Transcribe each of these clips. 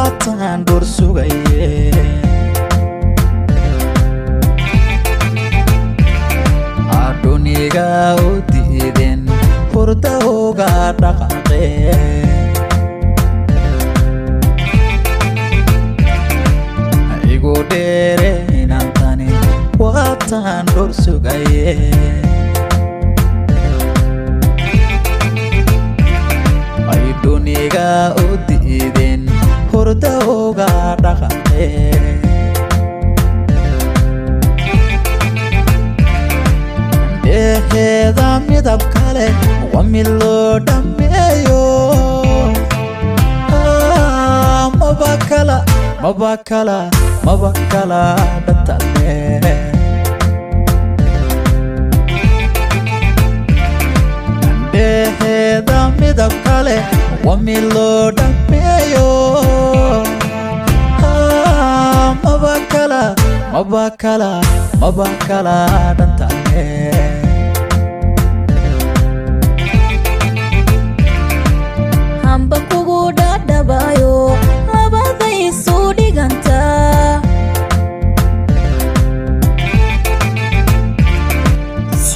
waatan dur sugaye aduniga u diiden hurda uga dhaqaaqe igu dheere inaan tani waatan dur sugaye aduniga u diiden hurda uga dhaqaaqe heeda midab kale waa mid loo dhameeyo maba kala dhatale heeda midab kale waa mid loo dhameeyo maba kala dhatale hamba kugu dhadhabayo labaday isu dhiganta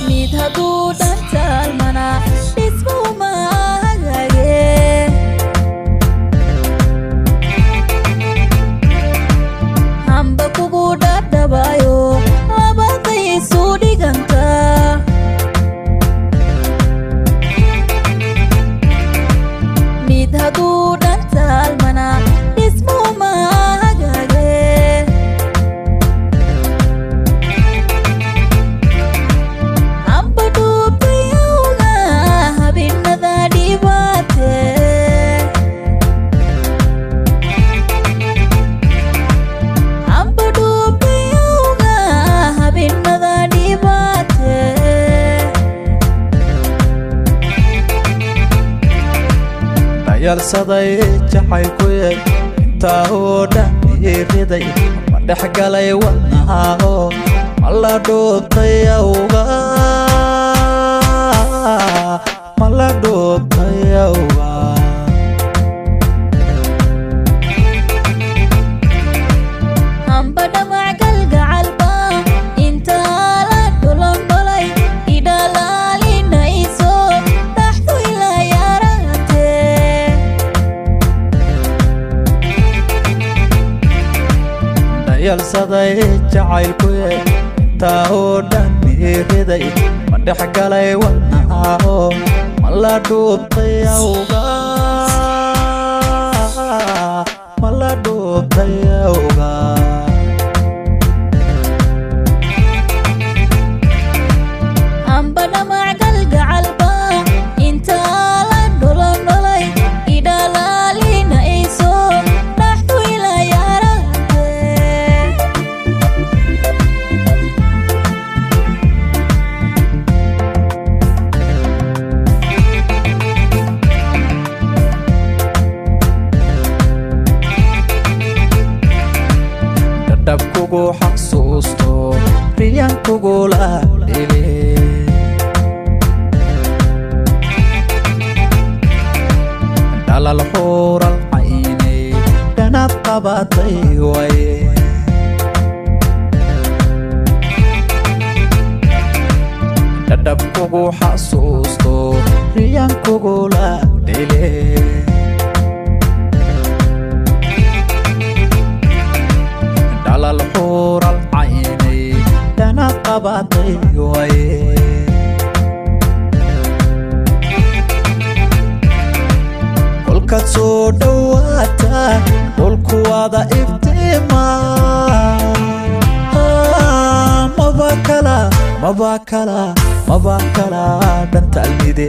mid hadduu dhantaalmana dhisma uma hagaage hamba kugu dhadhabayo labaday isu dhiganta haduu dhantaalmana dhisma uma hagaage hamba dhuubtayawga habinada dhibaate hamba dhuubtayawga habinada dhibaate yalsaday jacaylkuye intaa oo dhan iriday ma dhex galay wadnahaho ma la dhuubtay awga hamba dhamac galgacalba intaa la dholondholay idhalaalinayso dhaxdu ilaa yarate yalsaday jacaylkuye intaa oo dhan iriday ma dhex galay wadnahaho ma la dhuubtay awga hamba dhamac galgacalba intaa la dholondholay idhalaalinayso dhaxdu ilaa yarate dhab kugu xasuusto riyan kugula dhile dhalal xuural caynay dhanaad qabatay waye dhab kugu xasuusto riyan kugula dhile dhalal xuural caynay dhanaad qabatay waye kolkaad soo dhowaata dhulku wada iftiima maba kala dhantaalmide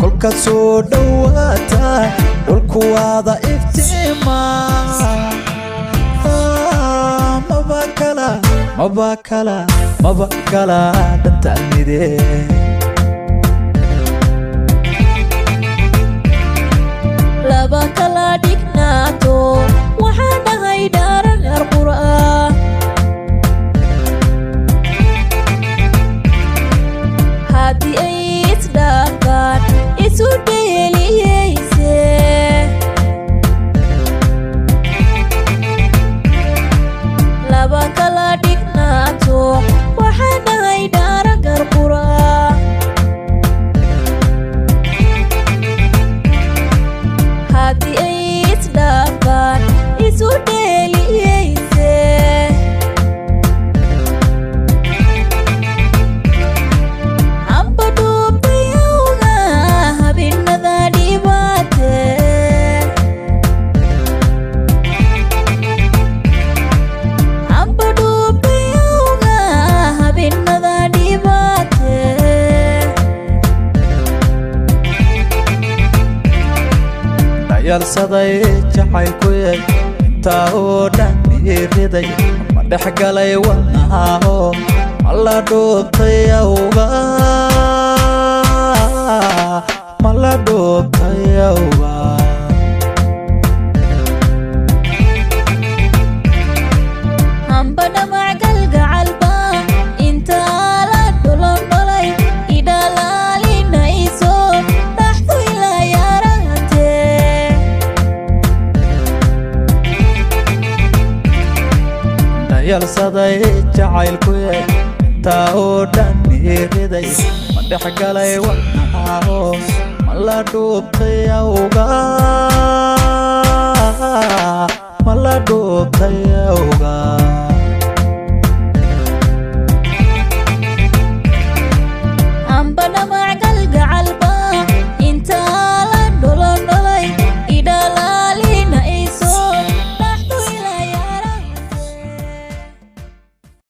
kolkaad soo dhowaata dhulku wada iftiima maba kala dhantaalmide laba kala dhignaato waxaa dhahay dhaaran arqura haddii ay isdhaafaan isu dhayalsaday jacaylkuye intaa oo dhan iriday ma dhex galay wadnaha oo mala dhuubtay awga mala dhuubtay awga dhayalsaday jacaylkuye intaa oo dhan iriday ma dhex galay wadnaha oo mala dhuubtay awga mala dhuubtay awga